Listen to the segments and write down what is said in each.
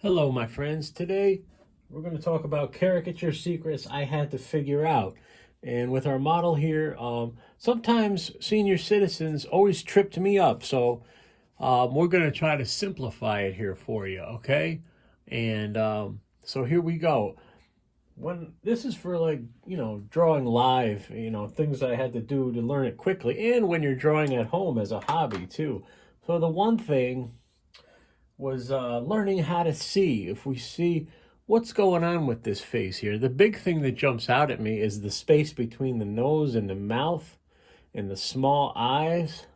Hello, my friends. Today we're going to talk about caricature secrets I had to figure out. And with our model here, sometimes senior citizens always tripped me up. So we're going to try to simplify it here for you, okay? And so here we go. When this is for drawing live, things I had to do to learn it quickly, and when you're drawing at home as a hobby too. So the one thing was learning how to see. If we see what's going on with this face here, the big thing that jumps out at me is the space between the nose and the mouth and the small eyes.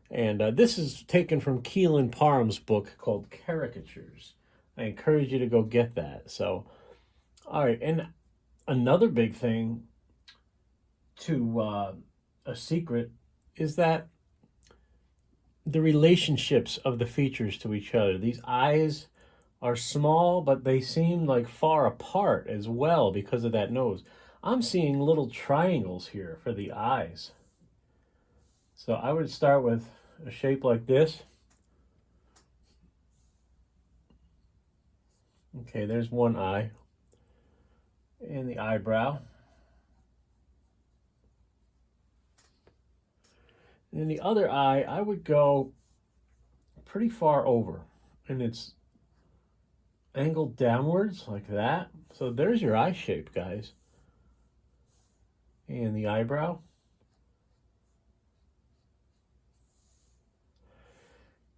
And this is taken from Keelan Parham's book called Caricatures. I encourage you to go get that. So, all right. And another big thing to a secret is that the relationships of the features to each other. These eyes are small, but they seem like far apart as well because of that nose. I'm seeing little triangles here for the eyes. So I would start with a shape like this. Okay, there's one eye. And the eyebrow. And then the other eye, I would go pretty far over. And it's angled downwards like that. So there's your eye shape, guys. And the eyebrow.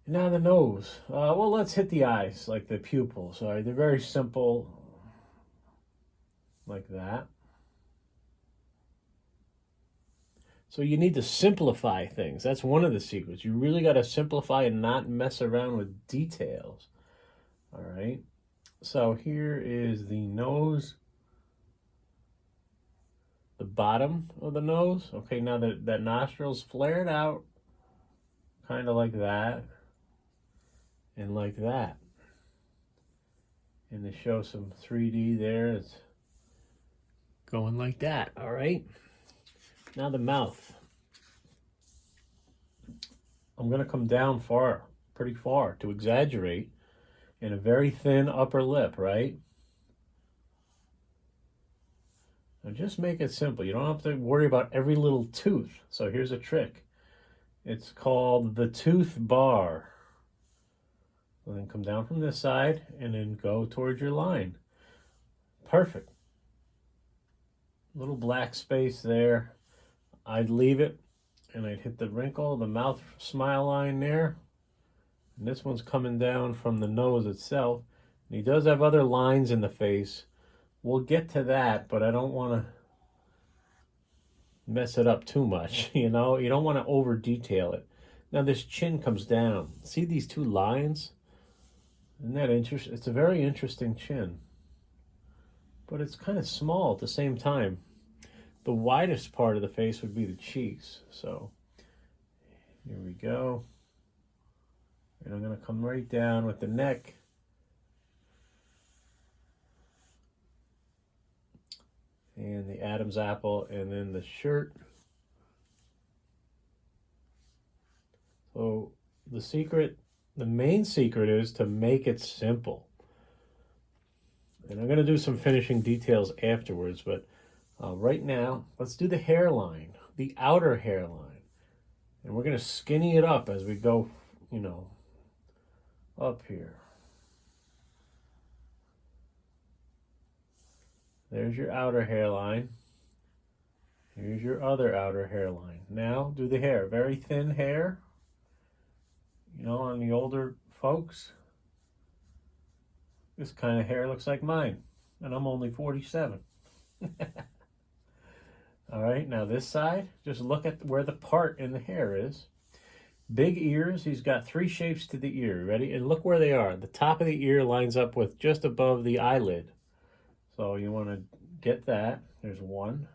And now the nose. Well, let's hit the eyes, like the pupils. All right, they're very simple, like that. So you need to simplify things. That's one of the secrets. You really got to simplify and not mess around with details. All right. So here is the nose, the bottom of the nose. Okay, now that nostril's flared out, kind of like that, and like that. And to show some 3D there, it's going like that. All right. Now the mouth. I'm going to come down far, pretty far, to exaggerate, and a very thin upper lip, right? Now just make it simple. You don't have to worry about every little tooth. So here's a trick. It's called the tooth bar. And then come down from this side and then go towards your line. Perfect. Little black space there. I'd leave it and I'd hit the wrinkle, the mouth smile line there. And this one's coming down from the nose itself. And he does have other lines in the face. We'll get to that, but I don't want to mess it up too much. You don't want to over detail it. Now this chin comes down. See these two lines? Isn't that interesting? It's a very interesting chin. But it's kind of small at the same time. The widest part of the face would be the cheeks. So here we go. And I'm going to come right down with the neck. And the Adam's apple, and then the shirt. So the main secret is to make it simple. And I'm going to do some finishing details afterwards, but right now, let's do the hairline, the outer hairline. And we're going to skinny it up as we go, up here. There's your outer hairline. Here's your other outer hairline. Now do the hair. Very thin hair. On the older folks, this kind of hair looks like mine. And I'm only 47. All right, now this side, just look at where the part in the hair is. Big ears, he's got 3 shapes to the ear, ready? And look where they are. The top of the ear lines up with just above the eyelid. So you want to get that. There's 1,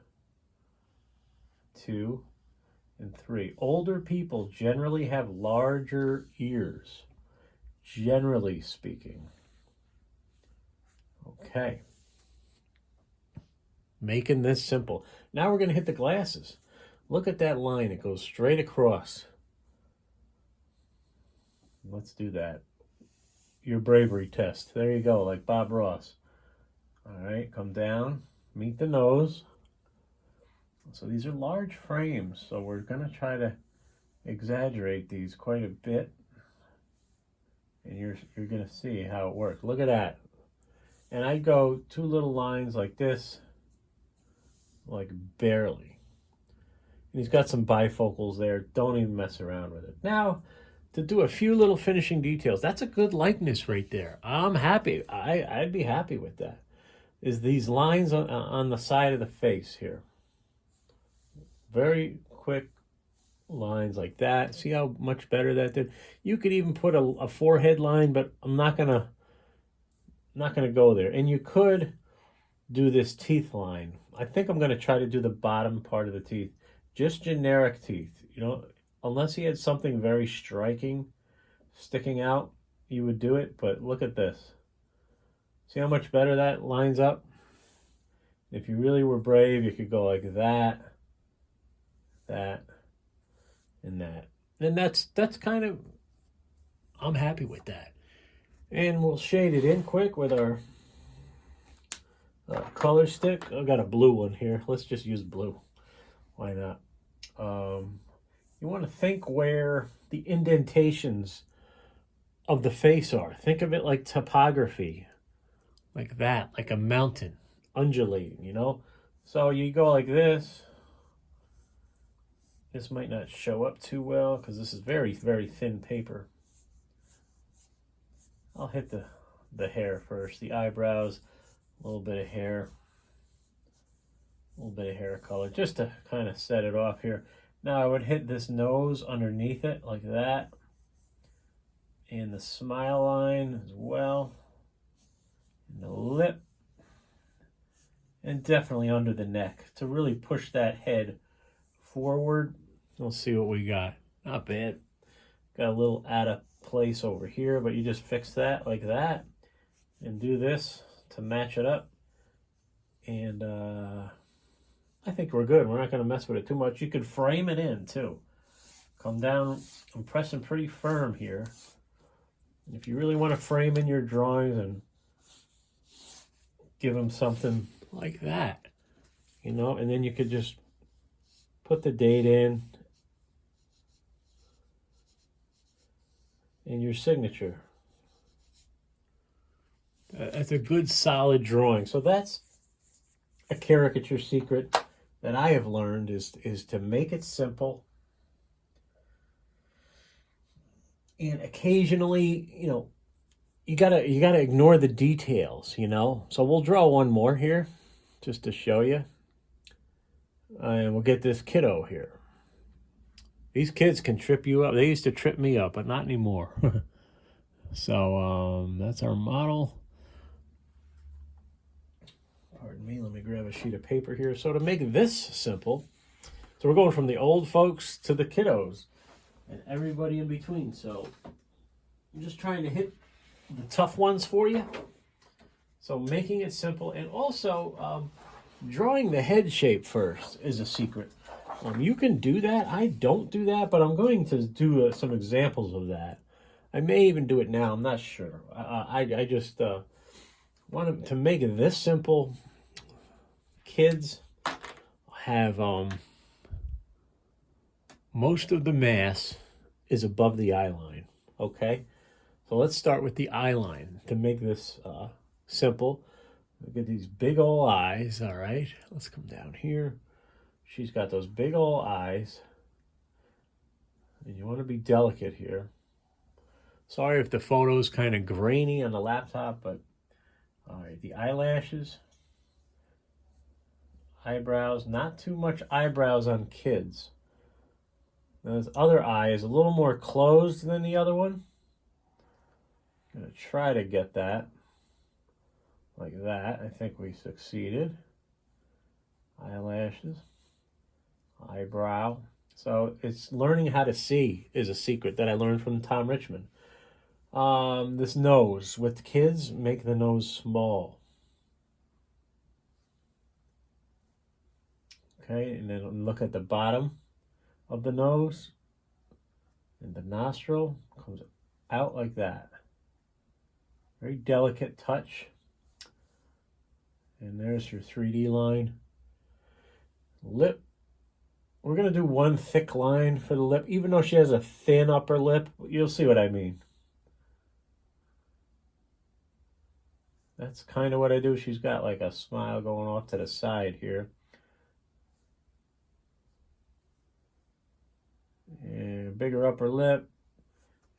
2, and 3. Older people generally have larger ears, generally speaking. Okay. Making this simple. Now we're going to hit the glasses. Look at that line. It goes straight across. Let's do that. your bravery test. There you go, like Bob Ross. All right, come down, meet the nose. So these are large frames, so we're gonna try to exaggerate these quite a bit. And you're gonna see how it works. Look at that. And I go 2 little lines like this, like barely. And he's got some bifocals there. Don't even mess around with it. Now, to do a few little finishing details, that's a good likeness right there. I'm happy. I'd be happy with that. Is these lines on the side of the face here. Very quick lines like that. See how much better that did? You could even put a forehead line, but I'm not gonna go there. And you could do this teeth line. I think I'm gonna try to do the bottom part of the teeth. Just generic teeth, you know, unless he had something very striking sticking out, you would do it. But look at this. See how much better that lines up? If you really were brave, you could go like that, that, and that. And that's kind of, I'm happy with that. And we'll shade it in quick with our color stick. I've got a blue one here. Let's just use blue. Why not? You want to think where the indentations of the face are. Think of it like topography. Like that, like a mountain, undulating, you know? So you go like this. This might not show up too well because this is very, very thin paper. I'll hit the hair first, the eyebrows, a little bit of hair. A little bit of hair color, just to kind of set it off here. Now I would hit this nose underneath it, like that. And the smile line as well. And the lip. And definitely under the neck to really push that head forward. We'll see what we got. Not bad. Got a little out of place over here, but you just fix that like that. And do this to match it up. And I think we're good. We're not going to mess with it too much. You could frame it in too. Come down. I'm pressing pretty firm here. And if you really want to frame in your drawings and give them something like that, you know, and then you could just put the date in and your signature. That's a good solid drawing. So that's a caricature secret that I have learned is to make it simple. And occasionally, you know, you gotta ignore the details, you know. So we'll draw one more here just to show you. And we'll get this kiddo here. These kids can trip you up. They used to trip me up, but not anymore. So that's our model. Pardon me, let me grab a sheet of paper here. So to make this simple, so we're going from the old folks to the kiddos and everybody in between. So I'm just trying to hit the tough ones for you. So making it simple, and also drawing the head shape first is a secret. You can do that. I don't do that, but I'm going to do some examples of that. I may even do it now. I'm not sure. I just want to make it this simple. Kids have most of the mass is above the eye line. Okay, so let's start with the eye line to make this simple. Look at these big old eyes. All right, let's come down here. She's got those big old eyes, and you want to be delicate here. Sorry if the photo's kind of grainy on the laptop, but all right, the eyelashes, eyebrows, not too much eyebrows on kids. Now this other eye is a little more closed than the other one. I'm going to try to get that like that. I think we succeeded. Eyelashes, eyebrow. So it's learning how to see is a secret that I learned from Tom Richmond. This nose, with kids, make the nose small. Okay, and then look at the bottom of the nose, and the nostril comes out like that. Very delicate touch. And there's her 3D line. Lip. We're going to do one thick line for the lip, even though she has a thin upper lip. You'll see what I mean. That's kind of what I do. She's got like a smile going off to the side here. And bigger upper lip.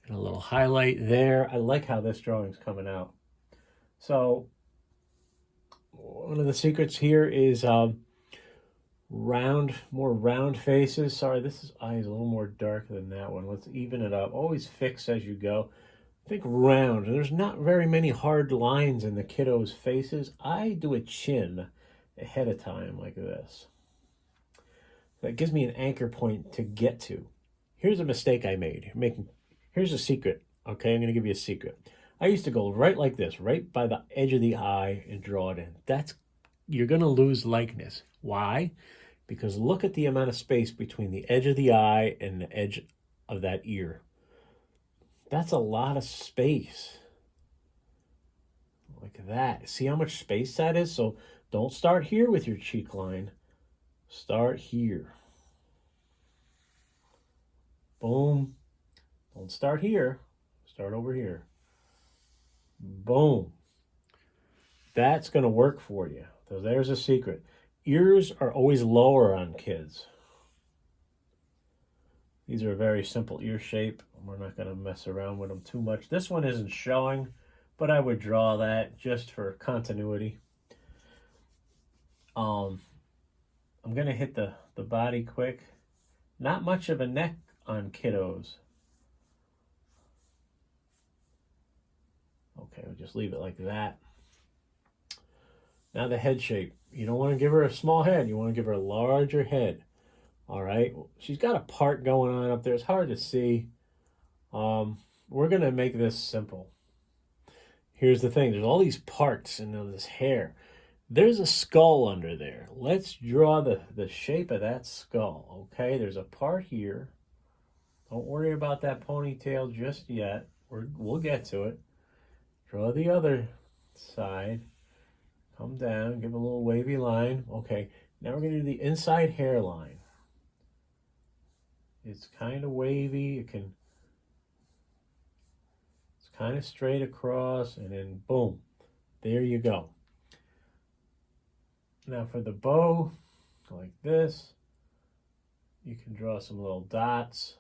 And a little highlight there. I like how this drawing's coming out. So one of the secrets here is more round faces. Sorry, this eye is a little more dark than that one. Let's even it up. Always fix as you go. Think round. There's not very many hard lines in the kiddos' faces. I do a chin ahead of time like this. That gives me an anchor point to get to. Here's a mistake I made. Here's a secret. Okay, I'm going to give you a secret. I used to go right like this, right by the edge of the eye and draw it in. You're going to lose likeness. Why? Because look at the amount of space between the edge of the eye and the edge of that ear. That's a lot of space. Like that. See how much space that is? So don't start here with your cheek line. Start here. Boom. Don't start here. Start over here. Boom. That's going to work for you. So there's a secret. Ears are always lower on kids. These are a very simple ear shape. We're not going to mess around with them too much. This one isn't showing, but I would draw that just for continuity. I'm going to hit the body quick. Not much of a neck on kiddos. Okay, we'll just leave it like that. Now the head shape. You don't want to give her a small head. You want to give her a larger head. All right. She's got a part going on up there. It's hard to see. We're going to make this simple. Here's the thing. There's all these parts in this hair. There's a skull under there. Let's draw the shape of that skull. Okay, there's a part here. Don't worry about that ponytail just yet. We'll get to it. Draw the other side. Come down, give a little wavy line. Okay, now we're going to do the inside hairline. It's kind of wavy. It's kind of straight across, and then boom, there you go. Now for the bow, like this, you can draw some little dots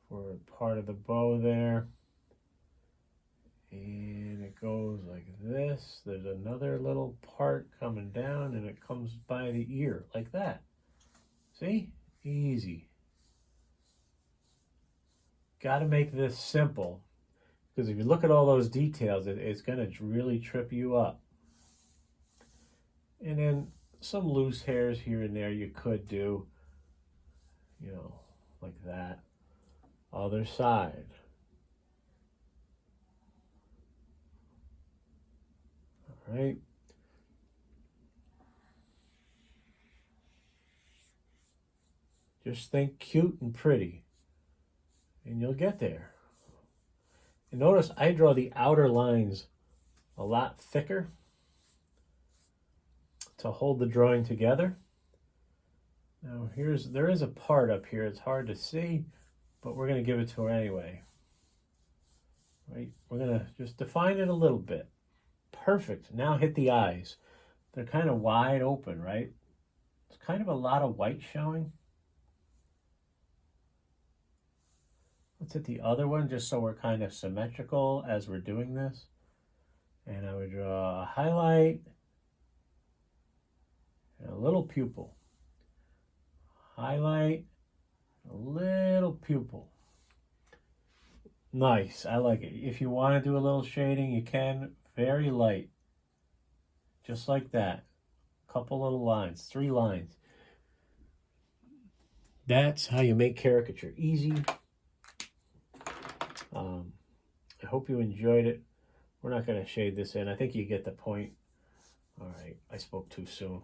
for part of the bow there. And it goes like this. There's another little part coming down, and it comes by the ear like that. See? Easy. Got to make this simple, because if you look at all those details, it's going to really trip you up. And then some loose hairs here and there you could do, you know, like that. Other side. All right. Just think cute and pretty, and you'll get there. And notice I draw the outer lines a lot thicker to hold the drawing together. Now there is a part up here. It's hard to see, but we're going to give it to her anyway. Right? We're going to just define it a little bit. Perfect. Now hit the eyes. They're kind of wide open, right? It's kind of a lot of white showing. Let's hit the other one just so we're kind of symmetrical as we're doing this. And I would draw a highlight and a little pupil. Highlight, a little pupil. Nice. I like it. If you want to do a little shading, you can. Very light. Just like that. Couple little lines. 3 lines. That's how you make caricature. Easy. I hope you enjoyed it. We're not going to shade this in. I think you get the point. All right. I spoke too soon.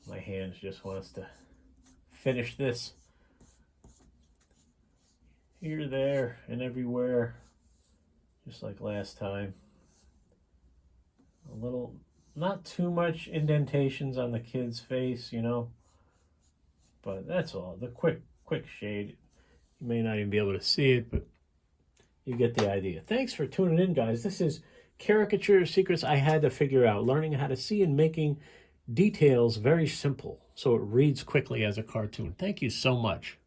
My hands just wants to finish this. Here, there, and everywhere. just like last time. A little, not too much indentations on the kid's face, you know, but that's all. The quick shade. You may not even be able to see it, but you get the idea. Thanks for tuning in, guys. This is Caricature Secrets I Had to Figure Out, learning how to see and making details very simple so it reads quickly as a cartoon. Thank you so much.